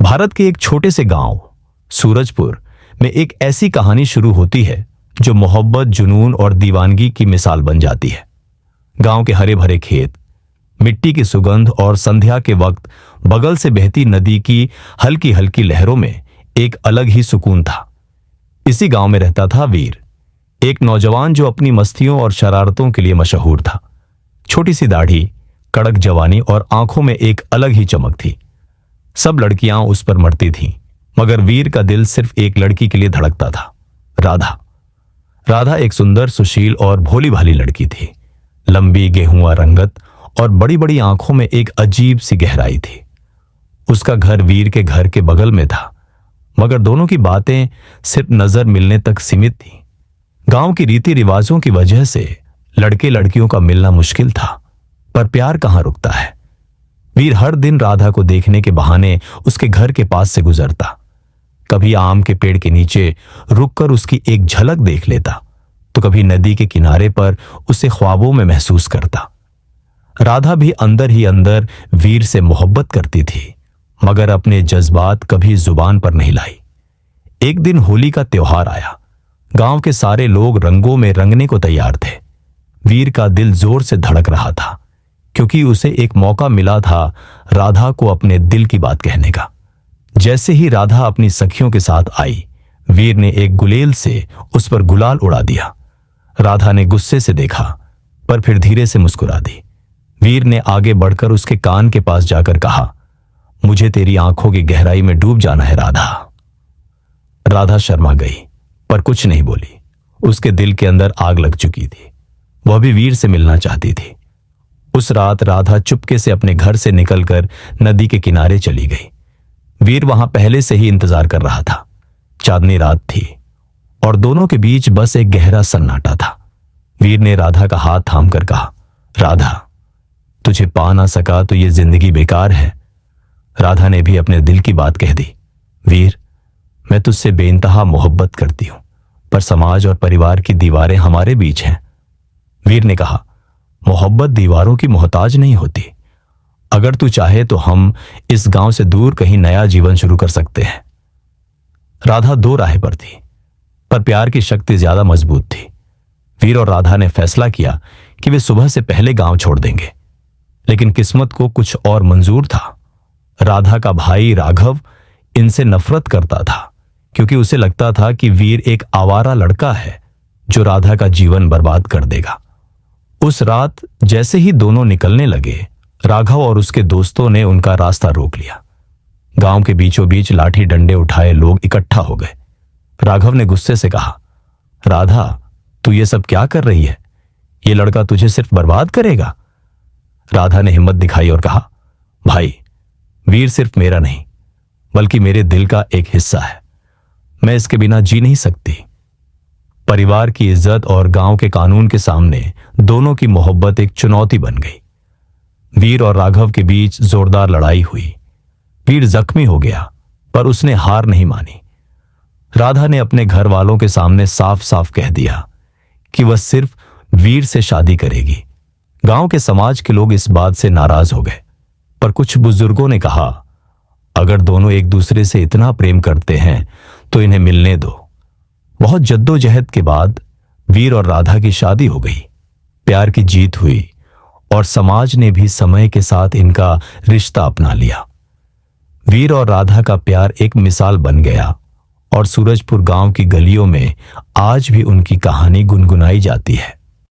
भारत के एक छोटे से गांव सूरजपुर में एक ऐसी कहानी शुरू होती है जो मोहब्बत, जुनून और दीवानगी की मिसाल बन जाती है। गांव के हरे भरे खेत, मिट्टी की सुगंध और संध्या के वक्त बगल से बहती नदी की हल्की हल्की लहरों में एक अलग ही सुकून था। इसी गांव में रहता था वीर, एक नौजवान जो अपनी मस्तियों और शरारतों के लिए मशहूर था। छोटी सी दाढ़ी, कड़क जवानी और आंखों में एक अलग ही चमक थी। सब लड़कियां उस पर मरती थीं, मगर वीर का दिल सिर्फ एक लड़की के लिए धड़कता था, राधा। राधा एक सुंदर, सुशील और भोली भाली लड़की थी। लंबी गेहुआ रंगत और बड़ी बड़ी आंखों में एक अजीब सी गहराई थी। उसका घर वीर के घर के बगल में था, मगर दोनों की बातें सिर्फ नजर मिलने तक सीमित थीं। गांव की रीति रिवाजों की वजह से लड़के लड़कियों का मिलना मुश्किल था, पर प्यार कहां रुकता है। वीर हर दिन राधा को देखने के बहाने उसके घर के पास से गुजरता। कभी आम के पेड़ के नीचे रुककर उसकी एक झलक देख लेता, तो कभी नदी के किनारे पर उसे ख्वाबों में महसूस करता। राधा भी अंदर ही अंदर वीर से मोहब्बत करती थी, मगर अपने जज्बात कभी जुबान पर नहीं लाई। एक दिन होली का त्योहार आया। गांव के सारे लोग रंगों में रंगने को तैयार थे। वीर का दिल जोर से धड़क रहा था, क्योंकि उसे एक मौका मिला था राधा को अपने दिल की बात कहने का। जैसे ही राधा अपनी सखियों के साथ आई, वीर ने एक गुलेल से उस पर गुलाल उड़ा दिया। राधा ने गुस्से से देखा, पर फिर धीरे से मुस्कुरा दी। वीर ने आगे बढ़कर उसके कान के पास जाकर कहा, मुझे तेरी आंखों की गहराई में डूब जाना है राधा। राधा शर्मा गई, पर कुछ नहीं बोली। उसके दिल के अंदर आग लग चुकी थी। वह भी वीर से मिलना चाहती थी। उस रात राधा चुपके से अपने घर से निकलकर नदी के किनारे चली गई। वीर वहां पहले से ही इंतजार कर रहा था। चांदनी रात थी और दोनों के बीच बस एक गहरा सन्नाटा था। वीर ने राधा का हाथ थामकर कहा, राधा, तुझे पा ना सका तो ये जिंदगी बेकार है। राधा ने भी अपने दिल की बात कह दी, वीर, मैं तुझसे बेइंतहा मोहब्बत करती हूं, पर समाज और परिवार की दीवारें हमारे बीच हैं। वीर ने कहा, मोहब्बत दीवारों की मोहताज नहीं होती। अगर तू चाहे तो हम इस गांव से दूर कहीं नया जीवन शुरू कर सकते हैं। राधा दो राहें पर थी, पर प्यार की शक्ति ज्यादा मजबूत थी। वीर और राधा ने फैसला किया कि वे सुबह से पहले गांव छोड़ देंगे, लेकिन किस्मत को कुछ और मंजूर था। राधा का भाई राघव इनसे नफरत करता था, क्योंकि उसे लगता था कि वीर एक आवारा लड़का है जो राधा का जीवन बर्बाद कर देगा। उस रात जैसे ही दोनों निकलने लगे, राघव और उसके दोस्तों ने उनका रास्ता रोक लिया। गांव के बीचों बीच लाठी डंडे उठाए लोग इकट्ठा हो गए। राघव ने गुस्से से कहा, राधा, तू ये सब क्या कर रही है? ये लड़का तुझे सिर्फ बर्बाद करेगा। राधा ने हिम्मत दिखाई और कहा, भाई, वीर सिर्फ मेरा नहीं बल्कि मेरे दिल का एक हिस्सा है। मैं इसके बिना जी नहीं सकती। परिवार की इज्जत और गांव के कानून के सामने दोनों की मोहब्बत एक चुनौती बन गई। वीर और राघव के बीच जोरदार लड़ाई हुई। वीर जख्मी हो गया, पर उसने हार नहीं मानी। राधा ने अपने घर वालों के सामने साफ साफ कह दिया कि वह सिर्फ वीर से शादी करेगी। गांव के समाज के लोग इस बात से नाराज हो गए, पर कुछ बुजुर्गों ने कहा, अगर दोनों एक दूसरे से इतना प्रेम करते हैं तो इन्हें मिलने दो। बहुत जद्दोजहद के बाद वीर और राधा की शादी हो गई। प्यार की जीत हुई और समाज ने भी समय के साथ इनका रिश्ता अपना लिया। वीर और राधा का प्यार एक मिसाल बन गया और सूरजपुर गांव की गलियों में आज भी उनकी कहानी गुनगुनाई जाती है।